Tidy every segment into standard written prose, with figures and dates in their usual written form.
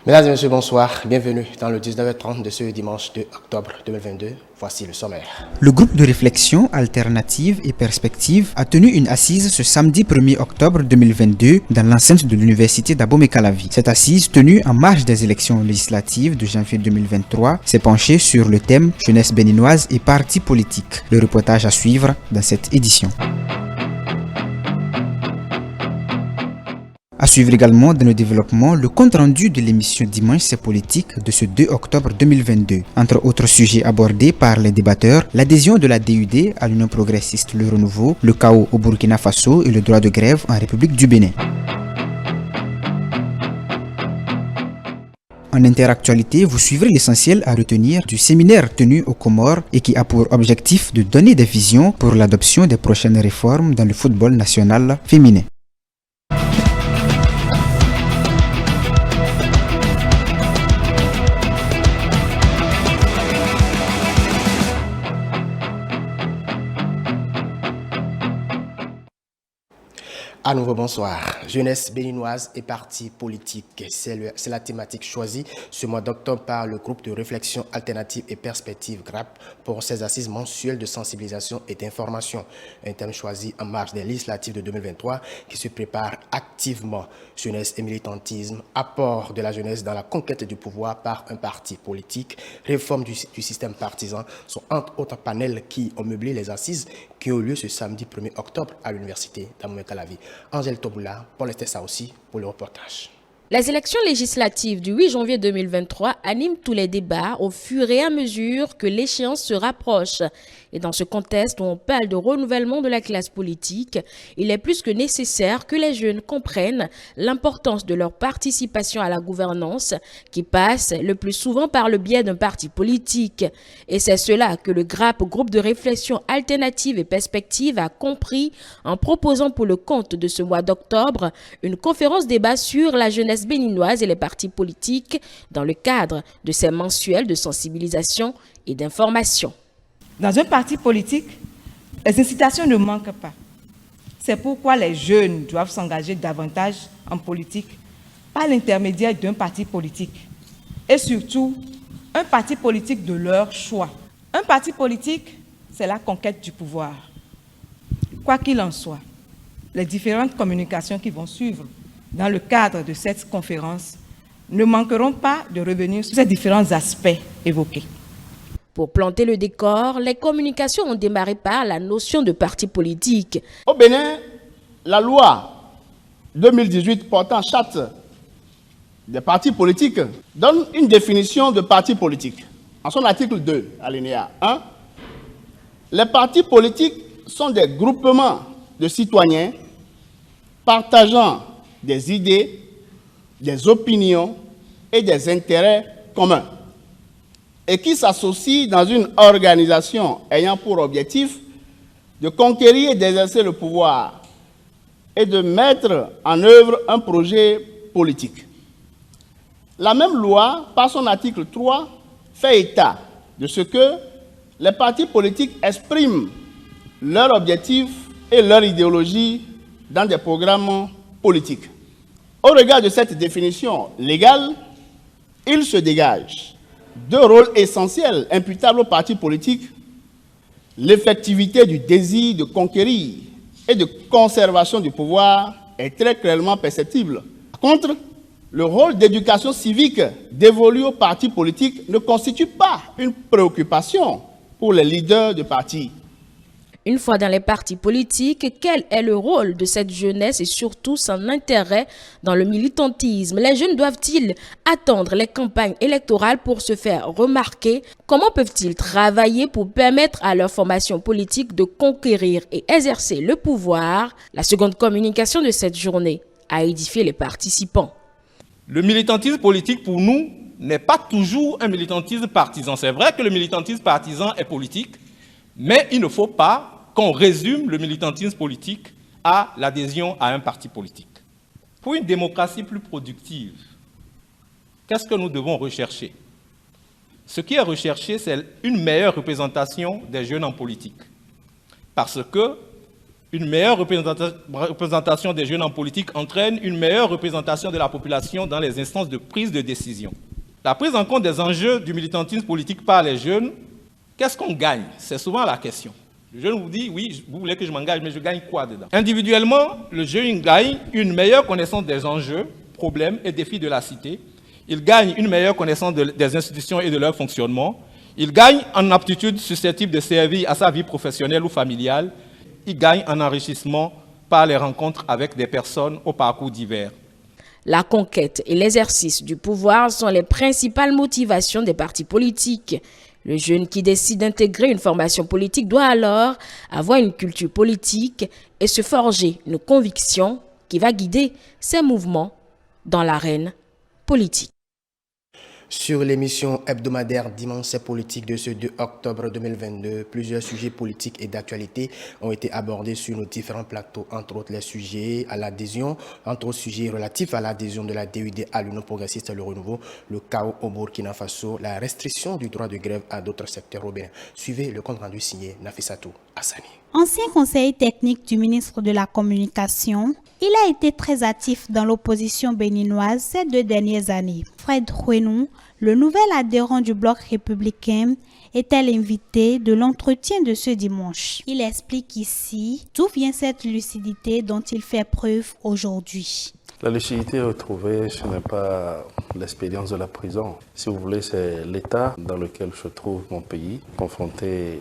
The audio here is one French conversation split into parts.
Mesdames et messieurs, bonsoir. Bienvenue dans le 19h30 de ce dimanche 2 octobre 2022. Voici le sommaire. Le groupe de réflexion alternative et perspective a tenu une assise ce samedi 1er octobre 2022 dans l'enceinte de l'université d'Abomey-Calavi. Cette assise, tenue en marge des élections législatives de janvier 2023, s'est penchée sur le thème jeunesse béninoise et partis politiques. Le reportage à suivre dans cette édition. À suivre également dans le développement le compte-rendu de l'émission Dimanche c'est politique de ce 2 octobre 2022. Entre autres sujets abordés par les débatteurs, l'adhésion de la DUD à l'Union progressiste Le Renouveau, le chaos au Burkina Faso et le droit de grève en République du Bénin. En interactualité, vous suivrez l'essentiel à retenir du séminaire tenu aux Comores et qui a pour objectif de donner des visions pour l'adoption des prochaines réformes dans le football national féminin. À nouveau, bonsoir. Jeunesse béninoise et partis politiques. C'est la thématique choisie ce mois d'octobre par le groupe de réflexion alternative et perspective GRAP pour ses assises mensuelles de sensibilisation et d'information. Un thème choisi en marge des législatives de 2023 qui se prépare activement. Jeunesse et militantisme, apport de la jeunesse dans la conquête du pouvoir par un parti politique, réforme du système partisan sont entre autres panels qui ont meublé les assises qui ont lieu ce samedi 1er octobre à l'université d'Abomey-Calavi. Angèle Toboula, Paul Estessa aussi pour le reportage. Les élections législatives du 8 janvier 2023 animent tous les débats au fur et à mesure que l'échéance se rapproche. Et dans ce contexte où on parle de renouvellement de la classe politique, il est plus que nécessaire que les jeunes comprennent l'importance de leur participation à la gouvernance qui passe le plus souvent par le biais d'un parti politique. Et c'est cela que le GRAP, groupe de réflexion alternative et perspective, a compris en proposant pour le compte de ce mois d'octobre une conférence débat sur la jeunesse béninoise et les partis politiques dans le cadre de ces mensuels de sensibilisation et d'information. Dans un parti politique, les incitations ne manquent pas. C'est pourquoi les jeunes doivent s'engager davantage en politique par l'intermédiaire d'un parti politique et surtout un parti politique de leur choix. Un parti politique, c'est la conquête du pouvoir. Quoi qu'il en soit, les différentes communications qui vont suivre dans le cadre de cette conférence ne manqueront pas de revenir sur ces différents aspects évoqués. Pour planter le décor, les communications ont démarré par la notion de parti politique. Au Bénin, la loi 2018 portant charte des partis politiques donne une définition de parti politique. En son article 2, alinéa 1, les partis politiques sont des groupements de citoyens partageant des idées, des opinions et des intérêts communs et qui s'associent dans une organisation ayant pour objectif de conquérir et d'exercer le pouvoir et de mettre en œuvre un projet politique. La même loi, par son article 3, fait état de ce que les partis politiques expriment leurs objectifs et leur idéologie dans des programmes politiques. Au regard de cette définition légale, il se dégage deux rôles essentiels imputables aux partis politiques: l'effectivité du désir de conquérir et de conservation du pouvoir est très clairement perceptible. Par contre, le rôle d'éducation civique dévolu aux partis politiques ne constitue pas une préoccupation pour les leaders de partis. Une fois dans les partis politiques, quel est le rôle de cette jeunesse et surtout son intérêt dans le militantisme? Les jeunes doivent-ils attendre les campagnes électorales pour se faire remarquer? Comment peuvent-ils travailler pour permettre à leur formation politique de conquérir et exercer le pouvoir? La seconde communication de cette journée a édifié les participants. Le militantisme politique, pour nous, n'est pas toujours un militantisme partisan. C'est vrai que le militantisme partisan est politique, mais il ne faut pas qu'on résume le militantisme politique à l'adhésion à un parti politique. Pour une démocratie plus productive, qu'est-ce que nous devons rechercher? Ce qui est recherché, c'est une meilleure représentation des jeunes en politique. Parce que Une meilleure représentation des jeunes en politique entraîne une meilleure représentation de la population dans les instances de prise de décision. La prise en compte des enjeux du militantisme politique par les jeunes, qu'est-ce qu'on gagne? C'est souvent la question. Le jeune vous dit, oui, vous voulez que je m'engage, mais je gagne quoi dedans? Individuellement, le jeune gagne une meilleure connaissance des enjeux, problèmes et défis de la cité. Il gagne une meilleure connaissance des institutions et de leur fonctionnement. Il gagne en aptitude susceptible de servir à sa vie professionnelle ou familiale. Il gagne en enrichissement par les rencontres avec des personnes au parcours divers. La conquête et l'exercice du pouvoir sont les principales motivations des partis politiques. Le jeune qui décide d'intégrer une formation politique doit alors avoir une culture politique et se forger une conviction qui va guider ses mouvements dans l'arène politique. Sur l'émission hebdomadaire Dimanche politique de ce 2 octobre 2022, plusieurs sujets politiques et d'actualité ont été abordés sur nos différents plateaux, entre autres les sujets à l'adhésion, entre autres sujets relatifs à l'adhésion de la DUD à l'Union progressiste Le Renouveau, le chaos au Burkina Faso, la restriction du droit de grève à d'autres secteurs au Bénin. Suivez le compte rendu signé Nafissatou Hassani. Ancien conseiller technique du ministre de la Communication, il a été très actif dans l'opposition béninoise ces 2 dernières années. Fred Huenou, le nouvel adhérent du bloc républicain, était l'invité de l'entretien de ce dimanche. Il explique ici d'où vient cette lucidité dont il fait preuve aujourd'hui. La lucidité retrouvée, ce n'est pas l'expérience de la prison. Si vous voulez, c'est l'état dans lequel se trouve mon pays, confronté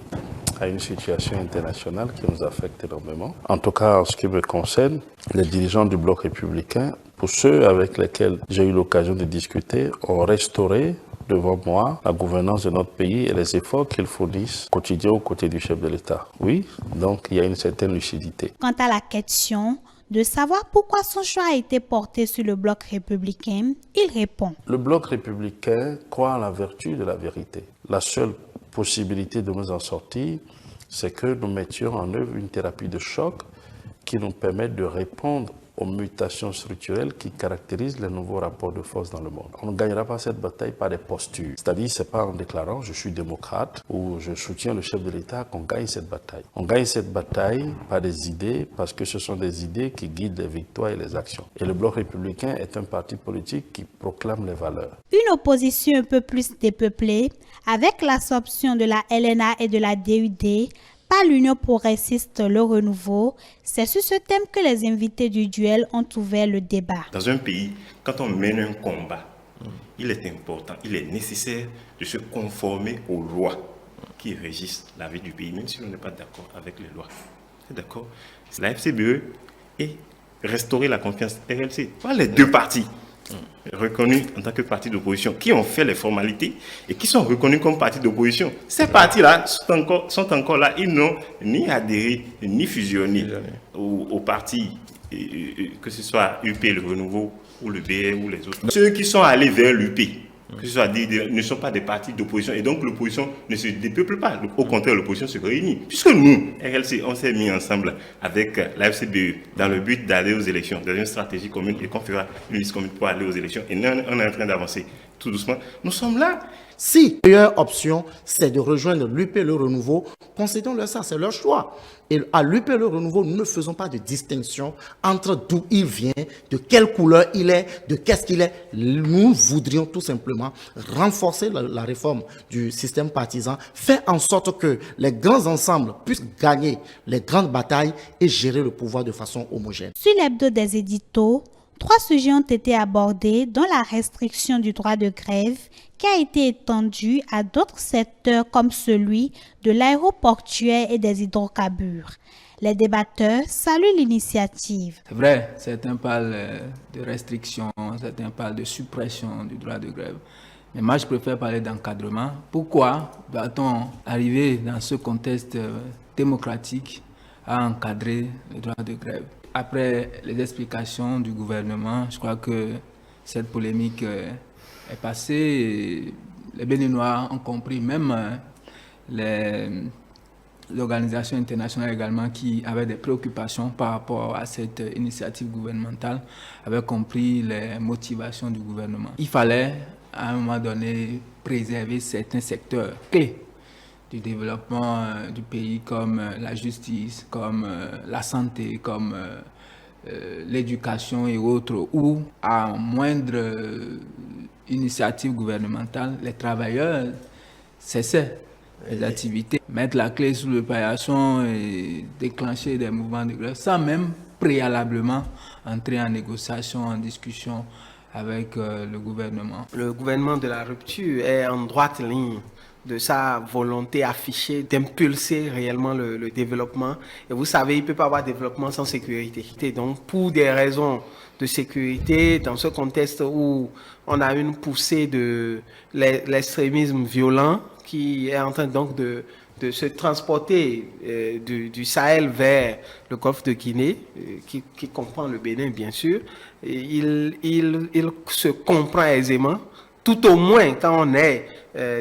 à une situation internationale qui nous affecte énormément. En tout cas, en ce qui me concerne, les dirigeants du bloc républicain, pour ceux avec lesquels j'ai eu l'occasion de discuter, ont restauré devant moi la gouvernance de notre pays et les efforts qu'ils fournissent quotidien aux côtés du chef de l'État. Oui, donc il y a une certaine lucidité. Quant à la question de savoir pourquoi son choix a été porté sur le bloc républicain, il répond. Le bloc républicain croit en la vertu de la vérité. La seule possibilité de nous en sortir, c'est que nous mettions en œuvre une thérapie de choc qui nous permette de répondre aux mutations structurelles qui caractérisent les nouveaux rapports de force dans le monde. On ne gagnera pas cette bataille par des postures. C'est-à-dire, ce n'est pas en déclarant « je suis démocrate » ou « je soutiens le chef de l'État » qu'on gagne cette bataille. On gagne cette bataille par des idées, parce que ce sont des idées qui guident les victoires et les actions. Et le Bloc républicain est un parti politique qui proclame les valeurs. Une opposition un peu plus dépeuplée, avec l'absorption de la LNA et de la DUD, par l'Union progressiste Le Renouveau, c'est sur ce thème que les invités du duel ont ouvert le débat. Dans un pays, quand on mène un combat, il est important, il est nécessaire de se conformer aux lois qui régissent la vie du pays, même si on n'est pas d'accord avec les lois. C'est d'accord? La FCBE et restaurer la confiance RLC. Voilà les 2 partis reconnus en tant que parti d'opposition, qui ont fait les formalités et qui sont reconnus comme parti d'opposition. Ces partis-là sont encore là, ils n'ont ni adhéré, ni fusionné au parti, que ce soit UP, le Renouveau, ou le BR, ou les autres. Ceux qui sont allés vers l'UP, que ce soit ne sont pas des partis d'opposition, et donc l'opposition ne se dépeuple pas. Au contraire, l'opposition se réunit. Puisque nous, RLC, on s'est mis ensemble avec la FCBE dans le but d'aller aux élections, dans une stratégie commune, et qu'on fera une liste commune pour aller aux élections. Et nous, on est en train d'avancer tout doucement. Nous sommes là. Si la meilleure option, c'est de rejoindre l'UP Le Renouveau, concédons-leur ça, c'est leur choix. Et à l'UP Le Renouveau, nous ne faisons pas de distinction entre d'où il vient, de quelle couleur il est, de qu'est-ce qu'il est. Nous voudrions tout simplement renforcer la réforme du système partisan, faire en sorte que les grands ensembles puissent gagner les grandes batailles et gérer le pouvoir de façon homogène. Sur l'hebdo des éditos, 3 sujets ont été abordés, dont la restriction du droit de grève qui a été étendue à d'autres secteurs comme celui de l'aéroportuaire et des hydrocarbures. Les débatteurs saluent l'initiative. C'est vrai, certains parlent de restriction, certains parlent de suppression du droit de grève. Mais moi, je préfère parler d'encadrement. Pourquoi doit-on arriver dans ce contexte démocratique à encadrer le droit de grève? Après les explications du gouvernement, je crois que cette polémique est passée. Et les Béninois ont compris, même les organisations internationales également qui avaient des préoccupations par rapport à cette initiative gouvernementale, avaient compris les motivations du gouvernement. Il fallait à un moment donné préserver certains secteurs clés du développement du pays comme la justice, comme la santé, comme l'éducation et autres, ou à moindre initiative gouvernementale, les travailleurs cessaient les activités, mettre la clé sous le paillasson et déclencher des mouvements de grève sans même préalablement entrer en négociation, en discussion avec le gouvernement. Le gouvernement de la rupture est en droite ligne de sa volonté affichée d'impulser réellement le développement. Et vous savez, il ne peut pas y avoir développement sans sécurité. Et donc, pour des raisons de sécurité, dans ce contexte où on a une poussée de l'extrémisme violent qui est en train donc de se transporter du Sahel vers le golfe de Guinée, qui comprend le Bénin bien sûr, il se comprend aisément, tout au moins quand on est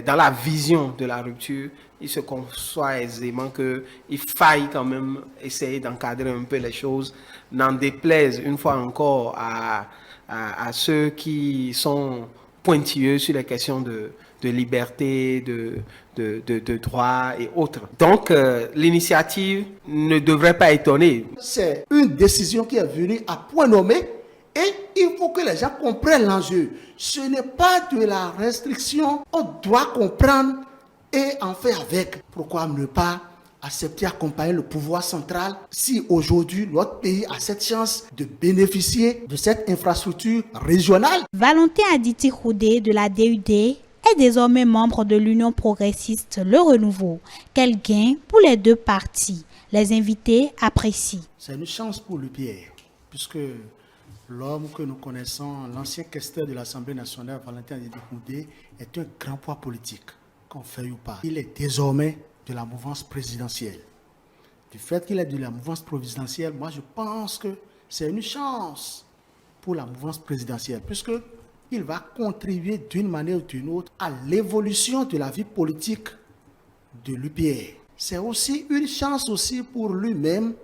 dans la vision de la rupture, il se conçoit aisément qu'il faille quand même essayer d'encadrer un peu les choses, n'en déplaise une fois encore à ceux qui sont pointilleux sur les questions de liberté, de droit et autres. Donc, l'initiative ne devrait pas étonner. C'est une décision qui est venue à point nommé et il faut que les gens comprennent l'enjeu. Ce n'est pas de la restriction, on doit comprendre et en faire avec. Pourquoi ne pas accepter accompagner le pouvoir central si aujourd'hui notre pays a cette chance de bénéficier de cette infrastructure régionale? Valentin Aditi Khoudé de la DUD est désormais membre de l'Union progressiste Le Renouveau. Quel gain pour les deux partis? Les invités apprécient. C'est une chance pour l'UPR, puisque l'homme que nous connaissons, l'ancien questeur de l'Assemblée nationale, Valentin Aditi Khoudé, est un grand poids politique, qu'on veuille ou pas. Il est désormais de la mouvance présidentielle. Du fait qu'il est de la mouvance présidentielle, moi je pense que c'est une chance pour la mouvance présidentielle, puisque il va contribuer d'une manière ou d'une autre à l'évolution de la vie politique de l'UPR. C'est aussi une chance aussi pour lui-même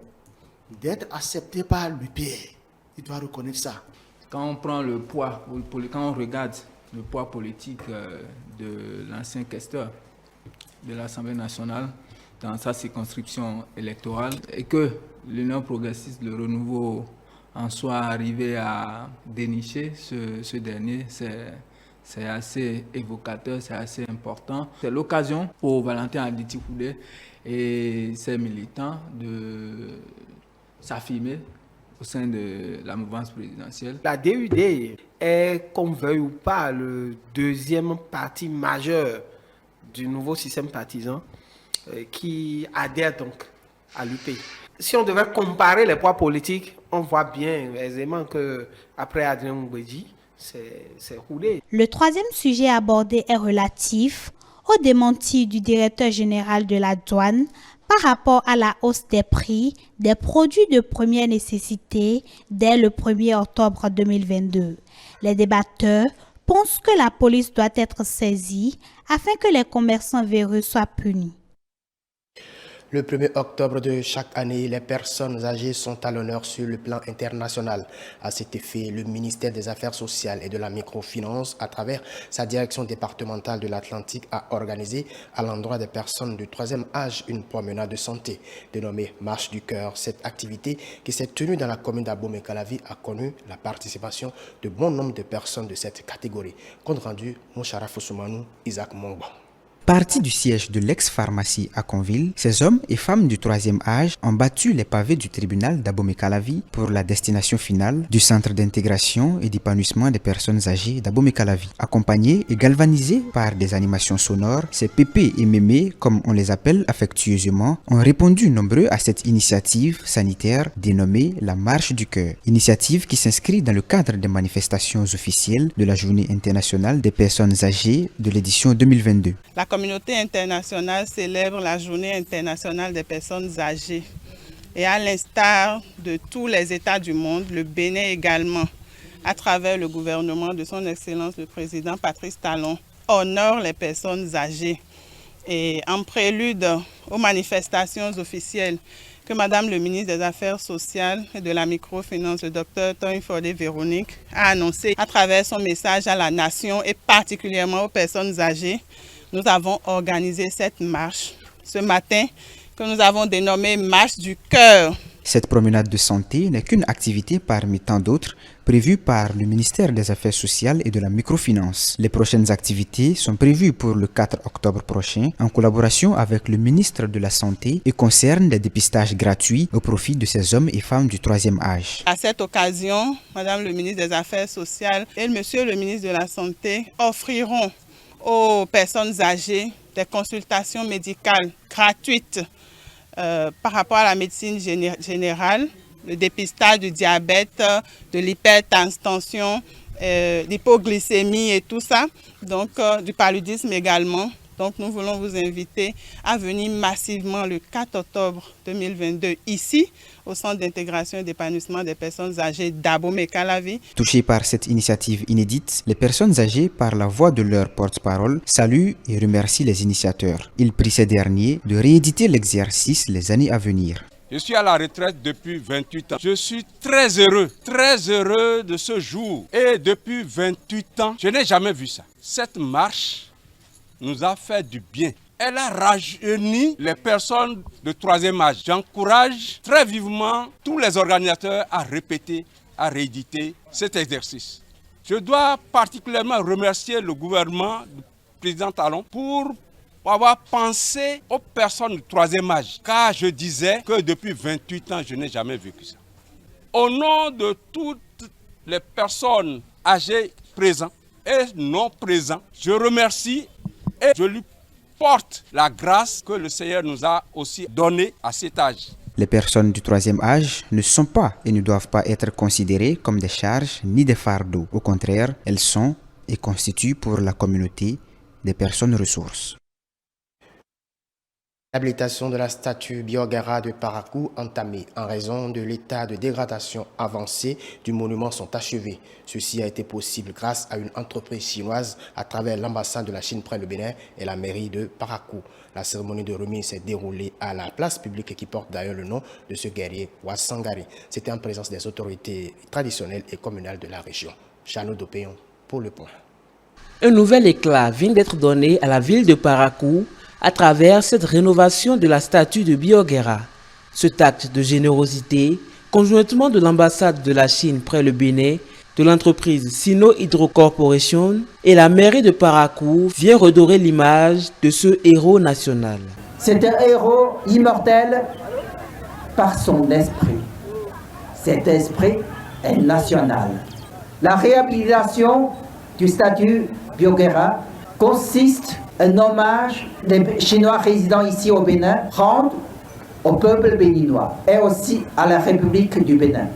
d'être accepté par l'UPR. Il doit reconnaître ça. Quand on prend le poids, quand on regarde le poids politique de l'ancien questeur de l'Assemblée nationale dans sa circonscription électorale et que l'Union progressiste, le Renouveau, en soit arrivé à dénicher ce dernier, c'est assez évocateur, c'est assez important. C'est l'occasion pour Valentin Aditi Khoudé et ses militants de s'affirmer au sein de la mouvance présidentielle. La DUD est, qu'on veuille ou pas, le deuxième parti majeur du nouveau système partisan qui adhère donc à l'UP. Si on devait comparer les poids politiques, on voit bien aisément qu'après Adrien Ngouedji, c'est Khoudé. Le troisième sujet abordé est relatif au démenti du directeur général de la douane par rapport à la hausse des prix des produits de première nécessité dès le 1er octobre 2022. Les débatteurs pensent que la police doit être saisie afin que les commerçants véreux soient punis. Le 1er octobre de chaque année, les personnes âgées sont à l'honneur sur le plan international. À cet effet, le ministère des Affaires sociales et de la microfinance, à travers sa direction départementale de l'Atlantique, a organisé à l'endroit des personnes du 3e âge une promenade de santé dénommée Marche du Cœur. Cette activité qui s'est tenue dans la commune d'Abomey-Calavi a connu la participation de bon nombre de personnes de cette catégorie. Compte rendu, Moucharaf Ousmane, Isaac Mongba. Partis du siège de l'ex-pharmacie à Conville, ces hommes et femmes du 3e âge ont battu les pavés du tribunal d'Abomey-Calavi pour la destination finale du centre d'intégration et d'épanouissement des personnes âgées d'Abomey-Calavi. Accompagnés et galvanisés par des animations sonores, ces pépés et mémés, comme on les appelle affectueusement, ont répondu nombreux à cette initiative sanitaire dénommée la Marche du Cœur. Initiative qui s'inscrit dans le cadre des manifestations officielles de la Journée internationale des personnes âgées de l'édition 2022. La communauté internationale célèbre la Journée internationale des personnes âgées. Et à l'instar de tous les États du monde, le Bénin également, à travers le gouvernement de son Excellence le Président Patrice Talon, honore les personnes âgées. Et en prélude aux manifestations officielles que Madame le ministre des Affaires sociales et de la microfinance, le Dr Tony Fordé Véronique, a annoncé à travers son message à la nation et particulièrement aux personnes âgées, nous avons organisé cette marche ce matin que nous avons dénommée Marche du cœur. Cette promenade de santé n'est qu'une activité parmi tant d'autres prévues par le ministère des Affaires sociales et de la microfinance. Les prochaines activités sont prévues pour le 4 octobre prochain en collaboration avec le ministre de la Santé et concernent des dépistages gratuits au profit de ces hommes et femmes du 3e âge. À cette occasion, Madame le ministre des Affaires sociales et Monsieur le ministre de la Santé offriront aux personnes âgées des consultations médicales gratuites par rapport à la médecine générale, le dépistage du diabète, de l'hypertension, l'hypoglycémie et tout ça, donc du paludisme également. Donc nous voulons vous inviter à venir massivement le 4 octobre 2022 ici, au Centre d'intégration et d'épanouissement des personnes âgées d'Abomey-Calavi. Touchées par cette initiative inédite, les personnes âgées, par la voix de leur porte-parole, saluent et remercient les initiateurs. Ils prient ces derniers de rééditer l'exercice les années à venir. Je suis à la retraite depuis 28 ans. Je suis très heureux de ce jour. Et depuis 28 ans, je n'ai jamais vu ça. Cette marche nous a fait du bien. Elle a rajeuni les personnes de 3e âge. J'encourage très vivement tous les organisateurs à répéter, à rééditer cet exercice. Je dois particulièrement remercier le gouvernement du président Talon pour avoir pensé aux personnes du 3e âge. Car je disais que depuis 28 ans, je n'ai jamais vécu ça. Au nom de toutes les personnes âgées présentes et non présentes, je remercie et je lui porte la grâce que le Seigneur nous a aussi donnée à cet âge. Les personnes du 3e âge ne sont pas et ne doivent pas être considérées comme des charges ni des fardeaux. Au contraire, elles sont et constituent pour la communauté des personnes ressources. L'habilitation de la statue Biogara de Parakou entamée en raison de l'état de dégradation avancé du monument sont achevées. Ceci a été possible grâce à une entreprise chinoise à travers l'ambassade de la Chine près le Bénin et la mairie de Parakou. La cérémonie de remise s'est déroulée à la place publique qui porte d'ailleurs le nom de ce guerrier Ouassangari. C'était en présence des autorités traditionnelles et communales de la région. Chano Dopéon pour le point. Un nouvel éclat vient d'être donné à la ville de Parakou à travers cette rénovation de la statue de Biogera. Cet acte de générosité, conjointement de l'ambassade de la Chine près le Bénin, de l'entreprise Sino Hydro Corporation et la mairie de Parakou, vient redorer l'image de ce héros national. C'est un héros immortel par son esprit. Cet esprit est national. La réhabilitation du statut Biogera consiste un hommage des Chinois résidant ici au Bénin rendent au peuple béninois et aussi à la République du Bénin.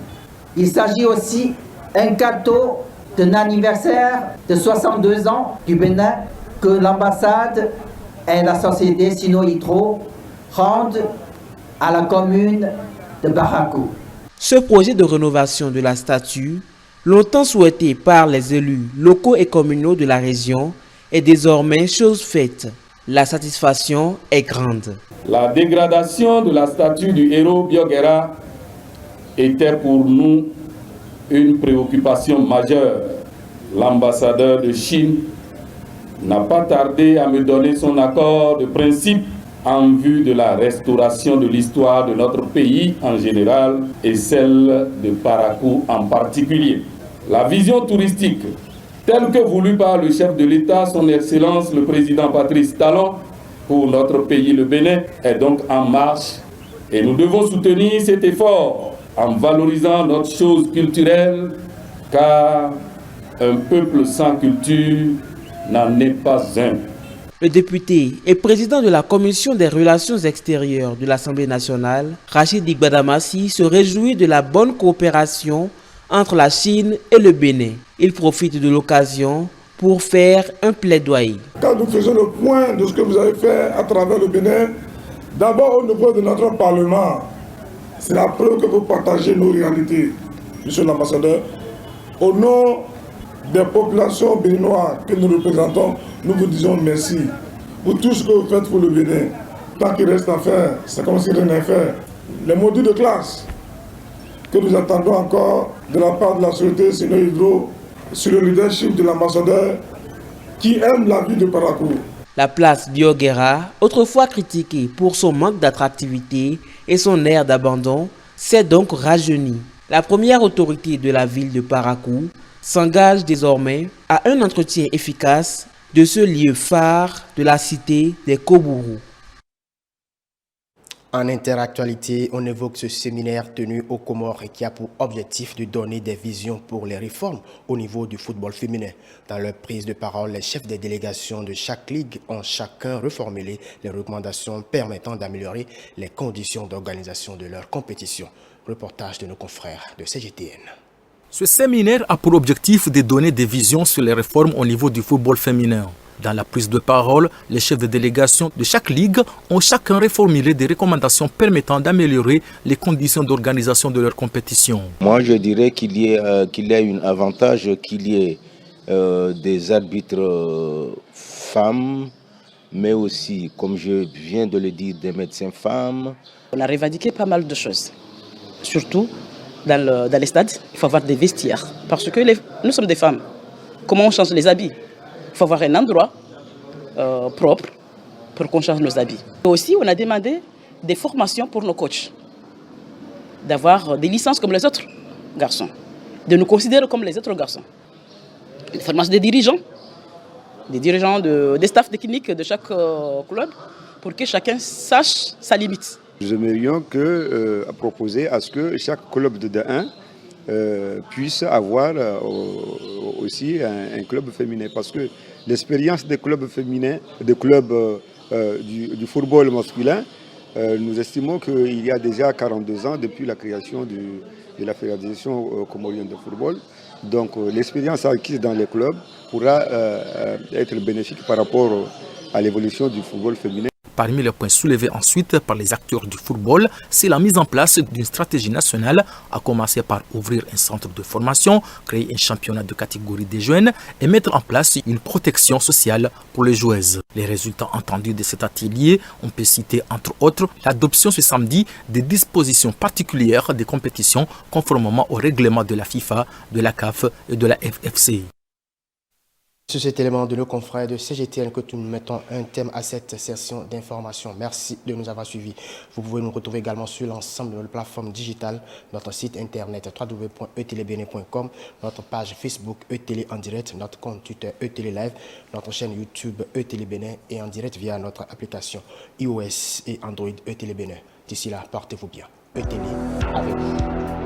Il s'agit aussi d'un cadeau d'un anniversaire de 62 ans du Bénin que l'ambassade et la société Sino Hydro rendent à la commune de Parakou. Ce projet de rénovation de la statue, longtemps souhaité par les élus locaux et communaux de la région, est désormais chose faite. La satisfaction est grande. La dégradation de la statue du héros Biogera était pour nous une préoccupation majeure. L'ambassadeur de Chine n'a pas tardé à me donner son accord de principe en vue de la restauration de l'histoire de notre pays en général et celle de Parakou en particulier. La vision touristique telle que voulue par le chef de l'État, son Excellence le Président Patrice Talon, pour notre pays le Bénin, est donc en marche et nous devons soutenir cet effort en valorisant notre chose culturelle, car un peuple sans culture n'en est pas un. Le député et président de la Commission des relations extérieures de l'Assemblée nationale, Rachid Igbadamassi, se réjouit de la bonne coopération entre la Chine et le Bénin. Il profite de l'occasion pour faire un plaidoyer. Quand nous faisons le point de ce que vous avez fait à travers le Bénin, d'abord au niveau de notre Parlement, c'est la preuve que vous partagez nos réalités, monsieur l'ambassadeur. Au nom des populations béninoises que nous représentons, nous vous disons merci pour tout ce que vous faites pour le Bénin. Tant qu'il reste à faire, c'est comme si rien n'est fait. Les modules de classe que nous attendons encore de la part de la société Sino Hydro sur le leadership de l'ambassadeur qui aime la ville de Parakou. La place Bioguera, autrefois critiquée pour son manque d'attractivité et son air d'abandon, s'est donc rajeunie. La première autorité de la ville de Parakou s'engage désormais à un entretien efficace de ce lieu phare de la cité des Kobourou. En interactualité, on évoque ce séminaire tenu aux Comores et qui a pour objectif de donner des visions pour les réformes au niveau du football féminin. Dans leur prise de parole, les chefs des délégations de chaque ligue ont chacun reformulé les recommandations permettant d'améliorer les conditions d'organisation de leur compétition. Reportage de nos confrères de CGTN. Ce séminaire a pour objectif de donner des visions sur les réformes au niveau du football féminin. Dans la prise de parole, les chefs de délégation de chaque ligue ont chacun reformulé des recommandations permettant d'améliorer les conditions d'organisation de leur compétition. Moi, je dirais qu'il y a un avantage qu'il y ait des arbitres femmes, mais aussi, comme je viens de le dire, des médecins femmes. On a revendiqué pas mal de choses, surtout dans les stades, il faut avoir des vestiaires, parce que nous sommes des femmes. Comment on change les habits? Il faut avoir un endroit propre pour qu'on change nos habits. Et aussi, on a demandé des formations pour nos coachs, d'avoir des licences comme les autres garçons, de nous considérer comme les autres garçons. Des formations des dirigeants des staffs techniques de chaque club, pour que chacun sache sa limite. Nous aimerions proposer à ce que chaque club de D1 puisse avoir aussi un club féminin, parce que l'expérience des clubs féminins, des clubs du football masculin, nous estimons qu'il y a déjà 42 ans depuis la création de la Fédération comorienne de football. Donc l'expérience acquise dans les clubs pourra être bénéfique par rapport à l'évolution du football féminin. Parmi les points soulevés ensuite par les acteurs du football, c'est la mise en place d'une stratégie nationale, à commencer par ouvrir un centre de formation, créer un championnat de catégorie des jeunes et mettre en place une protection sociale pour les joueuses. Les résultats entendus de cet atelier, on peut citer entre autres l'adoption ce samedi des dispositions particulières des compétitions conformément au règlement de la FIFA, de la CAF et de la FFC. Sur cet élément de nos confrères de CGTN que nous mettons un thème à cette session d'information. Merci de nous avoir suivis. Vous pouvez nous retrouver également sur l'ensemble de nos plateformes digitales, notre site internet www.etelebene.com, notre page Facebook eTélé en direct, notre compte Twitter eTélé Live, notre chaîne YouTube eTélé Bénin et en direct via notre application iOS et Android eTélé Bénin. D'ici là, portez-vous bien. eTélé avec vous.